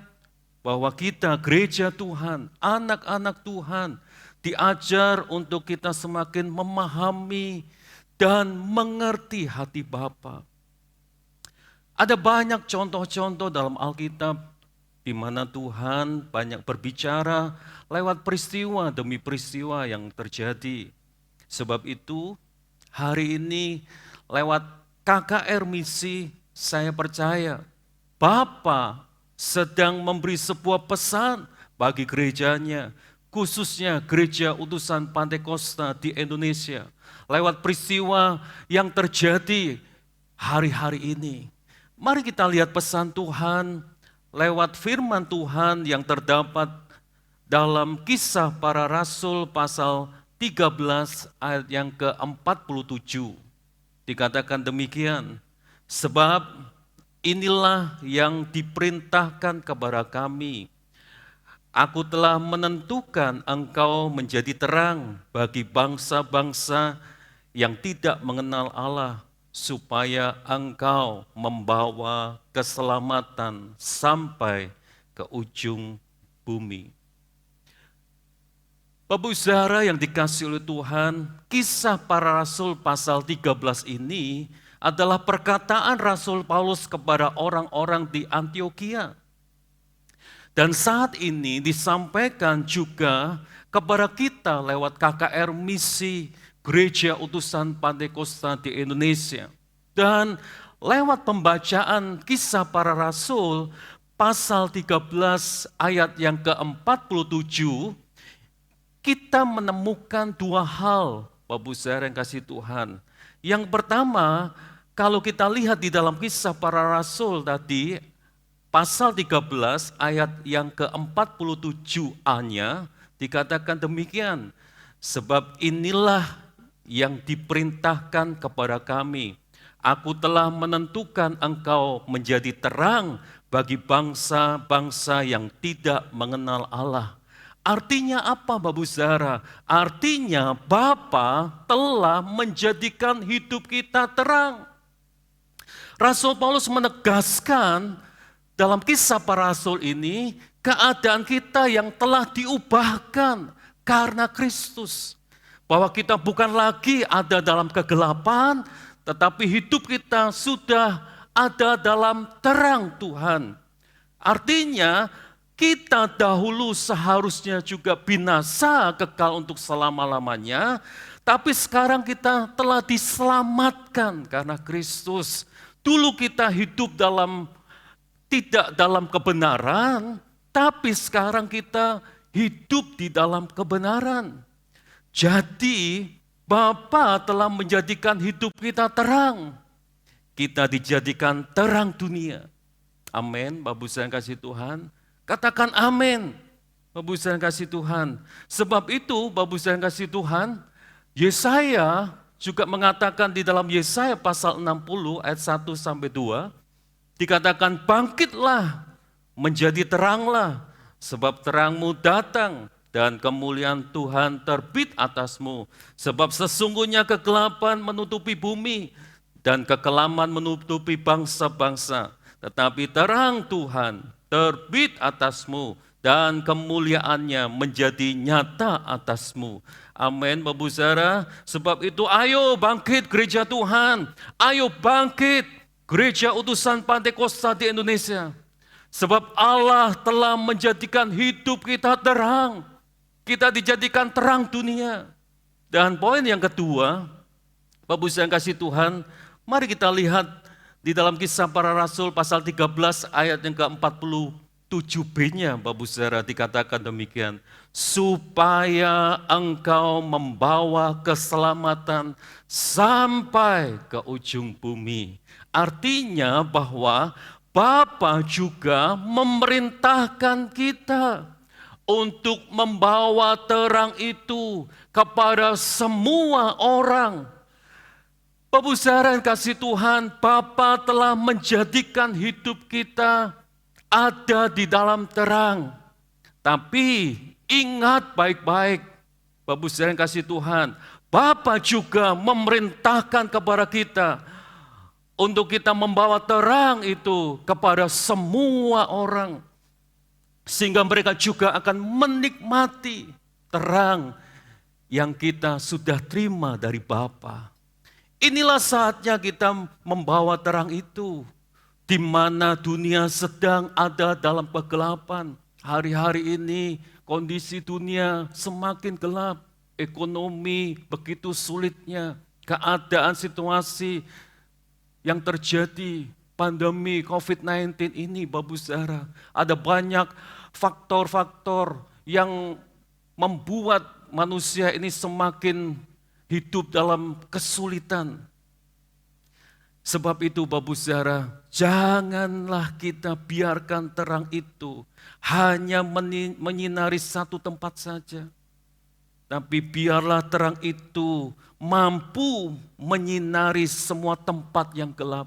bahwa kita gereja Tuhan, anak-anak Tuhan, diajar untuk kita semakin memahami dan mengerti hati Bapa. Ada banyak contoh-contoh dalam Alkitab di mana Tuhan banyak berbicara lewat peristiwa demi peristiwa yang terjadi. Sebab itu, hari ini lewat KKR Misi, saya percaya Bapa sedang memberi sebuah pesan bagi gerejanya, khususnya Gereja Utusan Pantekosta di Indonesia, lewat peristiwa yang terjadi hari-hari ini. Mari kita lihat pesan Tuhan lewat firman Tuhan yang terdapat dalam Kisah Para Rasul pasal 13 ayat yang ke-47. Dikatakan demikian, sebab inilah yang diperintahkan kepada kami. Aku telah menentukan engkau menjadi terang bagi bangsa-bangsa yang tidak mengenal Allah, supaya engkau membawa keselamatan sampai ke ujung bumi. Bapak saudara yang dikasihi oleh Tuhan, Kisah Para Rasul pasal 13 ini adalah perkataan Rasul Paulus kepada orang-orang di Antiokhia. Dan saat ini disampaikan juga kepada kita lewat KKR Misi Gereja Utusan Pantekosta di Indonesia. Dan lewat pembacaan Kisah Para Rasul pasal 13 ayat yang ke-47, kita menemukan dua hal, Bapak saudara yang kasih Tuhan. Yang pertama, kalau kita lihat di dalam Kisah Para Rasul tadi, pasal 13 ayat yang ke-47a-nya dikatakan demikian, sebab inilah yang diperintahkan kepada kami. Aku telah menentukan engkau menjadi terang bagi bangsa-bangsa yang tidak mengenal Allah. Artinya apa Bapak saudara? Artinya Bapa telah menjadikan hidup kita terang. Rasul Paulus menegaskan dalam Kisah Para Rasul ini, keadaan kita yang telah diubahkan karena Kristus. Bahwa kita bukan lagi ada dalam kegelapan, tetapi hidup kita sudah ada dalam terang Tuhan. Artinya kita dahulu seharusnya juga binasa kekal untuk selama-lamanya, tapi sekarang kita telah diselamatkan karena Kristus. Dulu kita hidup dalam tidak dalam kebenaran, tapi sekarang kita hidup di dalam kebenaran. Jadi Bapa telah menjadikan hidup kita terang. Kita dijadikan terang dunia. Amin, Bapak Ibu yang kasih Tuhan. Katakan amin, Bapak Ibu yang kasih Tuhan. Sebab itu Bapak Ibu yang kasih Tuhan, Yesaya juga mengatakan di dalam Yesaya pasal 60 ayat 1 sampai 2, dikatakan bangkitlah, menjadi teranglah, sebab terangmu datang dan kemuliaan Tuhan terbit atasmu. Sebab sesungguhnya kegelapan menutupi bumi dan kekelaman menutupi bangsa-bangsa. Tetapi terang Tuhan terbit atasmu dan kemuliaannya menjadi nyata atasmu. Amin, Bapak Ibu Saudara. Sebab itu ayo bangkit gereja Tuhan. Ayo bangkit gereja utusan Pantekosta di Indonesia. Sebab Allah telah menjadikan hidup kita terang. Kita dijadikan terang dunia. Dan poin yang kedua, Bapak Ibu yang kasih Tuhan, mari kita lihat di dalam Kisah Para Rasul pasal 13 ayat yang ke-47b-nya, Bapak Ibu Saudara, dikatakan demikian. Supaya engkau membawa keselamatan sampai ke ujung bumi. Artinya bahwa Bapa juga memerintahkan kita untuk membawa terang itu kepada semua orang. Bapak Ibu Saudara yang kasih Tuhan, Bapa telah menjadikan hidup kita ada di dalam terang. Tapi ingat baik-baik, Bapak Ibu Saudara yang kasih Tuhan, Bapa juga memerintahkan kepada kita untuk kita membawa terang itu kepada semua orang. Sehingga mereka juga akan menikmati terang yang kita sudah terima dari Bapa. Inilah saatnya kita membawa terang itu, di mana dunia sedang ada dalam kegelapan. Hari-hari ini kondisi dunia semakin gelap, ekonomi begitu sulitnya, keadaan situasi yang terjadi, pandemi COVID-19 ini, Bapak Ibu Saudara, ada banyak faktor-faktor yang membuat manusia ini semakin hidup dalam kesulitan. Sebab itu Bapak Ibu Saudara, janganlah kita biarkan terang itu hanya menyinari satu tempat saja. Tapi biarlah terang itu mampu menyinari semua tempat yang gelap.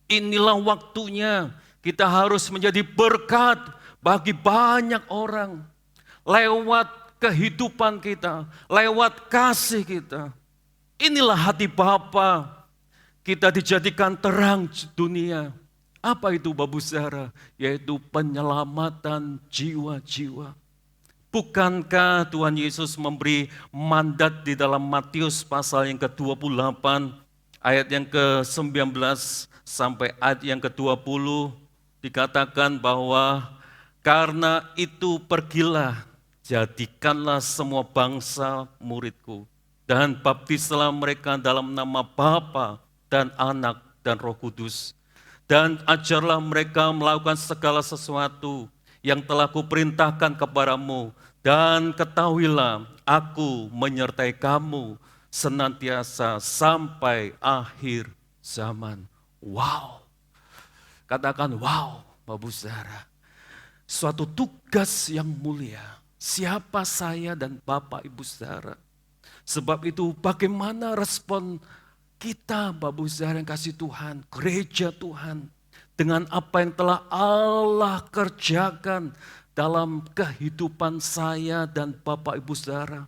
Inilah waktunya kita harus menjadi berkat bagi banyak orang. Lewat kehidupan kita, lewat kasih kita. Inilah hati Bapa, kita dijadikan terang dunia. Apa itu Bapak Ibu Saudara? Yaitu penyelamatan jiwa-jiwa. Bukankah Tuhan Yesus memberi mandat di dalam Matius pasal yang ke-28, ayat yang ke-19 sampai ayat yang ke-20, dikatakan bahwa karena itu pergilah, jadikanlah semua bangsa muridku, dan baptislah mereka dalam nama Bapa dan Anak dan Roh Kudus. Dan ajarlah mereka melakukan segala sesuatu yang telah kuperintahkan kepadamu. Dan ketahuilah, aku menyertai kamu senantiasa sampai akhir zaman. Wow, katakan wow, Bapak Ibu Saudara. Suatu tugas yang mulia. Siapa saya dan Bapak Ibu Saudara? Sebab itu bagaimana respon kita, Bapak Ibu Saudara yang kasih Tuhan, gereja Tuhan, dengan apa yang telah Allah kerjakan dalam kehidupan saya dan Bapak Ibu Saudara.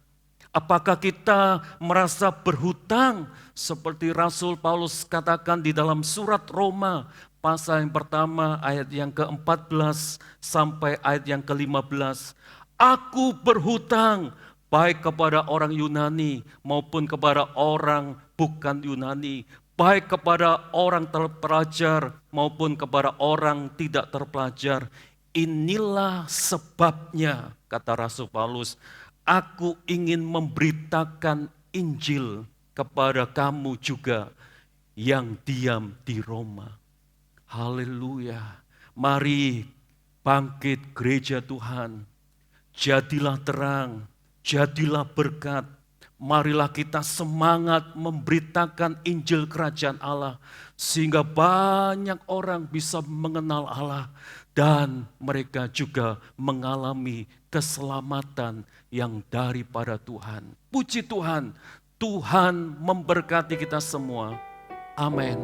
Apakah kita merasa berhutang seperti Rasul Paulus katakan di dalam surat Roma pasal yang pertama ayat yang ke-14 sampai ayat yang ke-15. Aku berhutang baik kepada orang Yunani maupun kepada orang bukan Yunani, baik kepada orang terpelajar maupun kepada orang tidak terpelajar. Inilah sebabnya, kata Rasul Paulus, aku ingin memberitakan Injil kepada kamu juga yang diam di Roma. Haleluya. Mari bangkit gereja Tuhan, jadilah terang, jadilah berkat. Marilah kita semangat memberitakan Injil Kerajaan Allah, sehingga banyak orang bisa mengenal Allah dan mereka juga mengalami keselamatan yang daripada Tuhan. Puji Tuhan, Tuhan memberkati kita semua. Amin.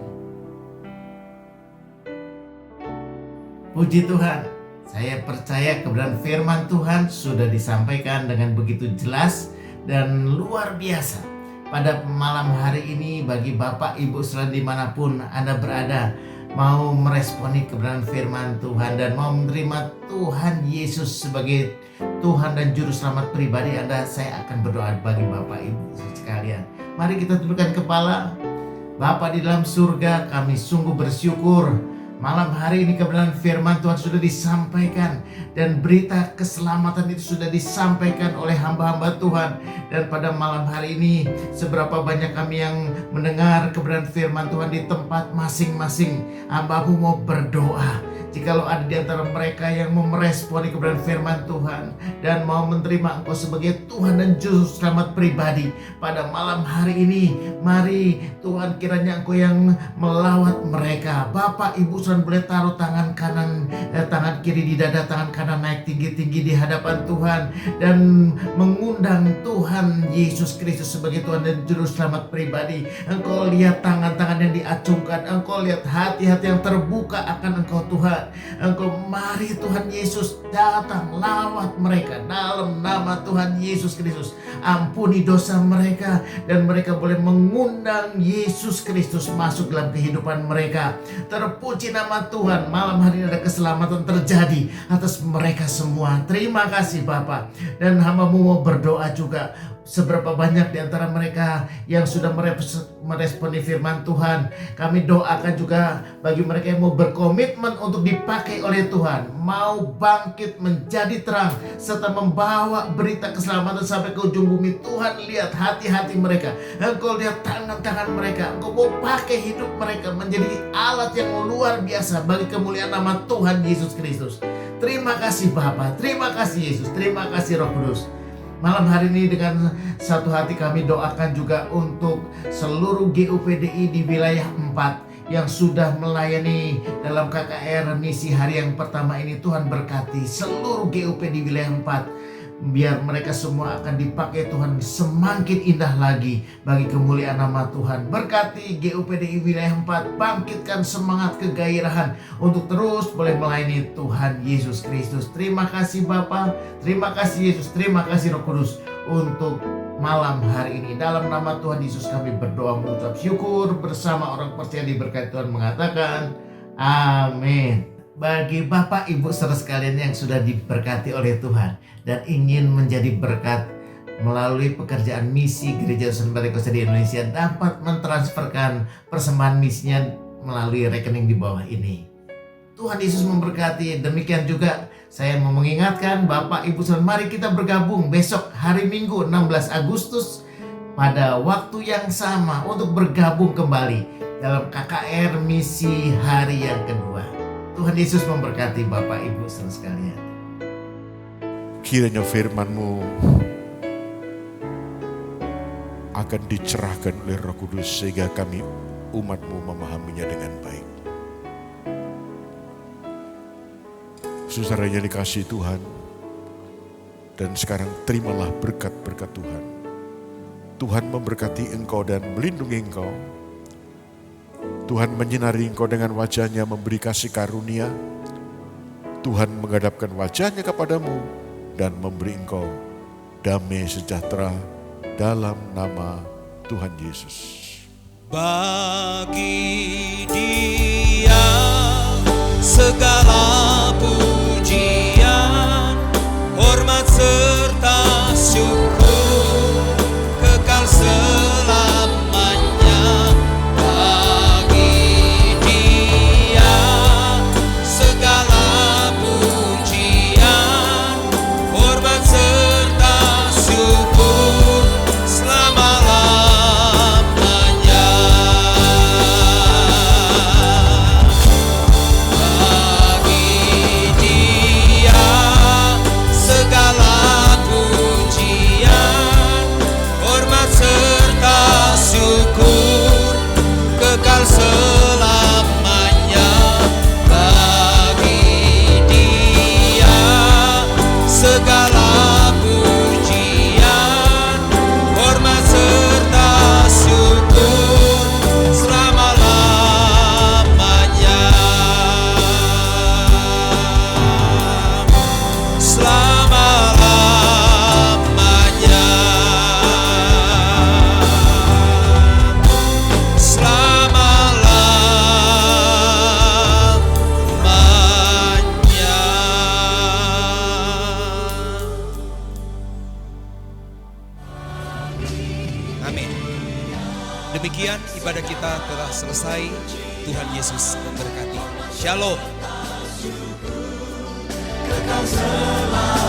Puji Tuhan, saya percaya kebenaran firman Tuhan sudah disampaikan dengan begitu jelas dan luar biasa. Pada malam hari ini bagi Bapak Ibu saudara dimanapun Anda berada, mau meresponi kebenaran firman Tuhan dan mau menerima Tuhan Yesus sebagai Tuhan dan Juru Selamat pribadi Anda, saya akan berdoa bagi Bapak Ibu sekalian. Mari kita tundukkan kepala. Bapa di dalam surga, kami sungguh bersyukur malam hari ini kebenaran firman Tuhan sudah disampaikan dan berita keselamatan itu sudah disampaikan oleh hamba-hamba Tuhan. Dan pada malam hari ini seberapa banyak kami yang mendengar kebenaran firman Tuhan di tempat masing-masing, hamba-Mu mau berdoa. Jikalau ada di antara mereka yang mau meresponi kebenaran firman Tuhan dan mau menerima Engkau sebagai Tuhan dan Juru Selamat pribadi pada malam hari ini, mari Tuhan kiranya Engkau yang melawat mereka. Bapak Ibu saudara boleh taruh tangan kanan, tangan kiri di dada, tangan kanan naik tinggi-tinggi di hadapan Tuhan dan mengundang Tuhan Yesus Kristus sebagai Tuhan dan Juru Selamat pribadi. Engkau lihat tangan-tangan yang diacungkan, Engkau lihat hati-hati yang terbuka akan Engkau Tuhan. Engkau mari Tuhan Yesus datang lawat mereka dalam nama Tuhan Yesus Kristus. Ampuni dosa mereka dan mereka boleh mengundang Yesus Kristus masuk dalam kehidupan mereka. Terpuji nama Tuhan, malam hari ini ada keselamatan terjadi atas mereka semua. Terima kasih Bapa. Dan hamba-Mu mau berdoa juga. Seberapa banyak di antara mereka yang sudah meresponi firman Tuhan, kami doakan juga bagi mereka yang mau berkomitmen untuk dipakai oleh Tuhan, mau bangkit menjadi terang serta membawa berita keselamatan sampai ke ujung bumi. Tuhan lihat hati-hati mereka, Engkau lihat tangan-tangan mereka, Engkau mau pakai hidup mereka menjadi alat yang luar biasa bagi kemuliaan nama Tuhan Yesus Kristus. Terima kasih Bapa, terima kasih Yesus, terima kasih Roh Kudus. Malam hari ini dengan satu hati kami doakan juga untuk seluruh GUPDI di wilayah 4 yang sudah melayani dalam KKR misi hari yang pertama ini. Tuhan berkati seluruh GUP di wilayah 4. Biar mereka semua akan dipakai Tuhan semakin indah lagi bagi kemuliaan nama Tuhan. Berkati GUPDI wilayah 4, bangkitkan semangat kegairahan untuk terus boleh melayani Tuhan Yesus Kristus. Terima kasih Bapa, terima kasih Yesus, terima kasih Roh Kudus untuk malam hari ini. Dalam nama Tuhan Yesus kami berdoa mengucap syukur bersama orang percaya diberkati Tuhan mengatakan amin. Bagi Bapak Ibu saudara sekalian yang sudah diberkati oleh Tuhan dan ingin menjadi berkat melalui pekerjaan misi Gereja Utusan Pentekosta di Indonesia, dapat mentransferkan persembahan misinya melalui rekening di bawah ini. Tuhan Yesus memberkati. Demikian juga saya mau mengingatkan Bapak Ibu saudara, mari kita bergabung besok hari Minggu 16 Agustus pada waktu yang sama untuk bergabung kembali dalam KKR misi hari yang kedua. Tuhan Yesus memberkati Bapak Ibu saudara sekalian. Kiranya firman-Mu akan dicerahkan oleh Roh Kudus sehingga kami umat-Mu memahaminya dengan baik. Saudara yang dikasihi Tuhan, dan sekarang terimalah berkat-berkat Tuhan. Tuhan memberkati engkau dan melindungi engkau. Tuhan menyinari engkau dengan wajah-Nya, memberi kasih karunia. Tuhan menghadapkan wajah-Nya kepadamu dan memberi engkau damai sejahtera dalam nama Tuhan Yesus. Bagi Dia segala pujian, hormat serta syukur kekal selamanya. Demikian ibadah kita telah selesai. Tuhan Yesus memberkati. Shalom. Kekal selalu.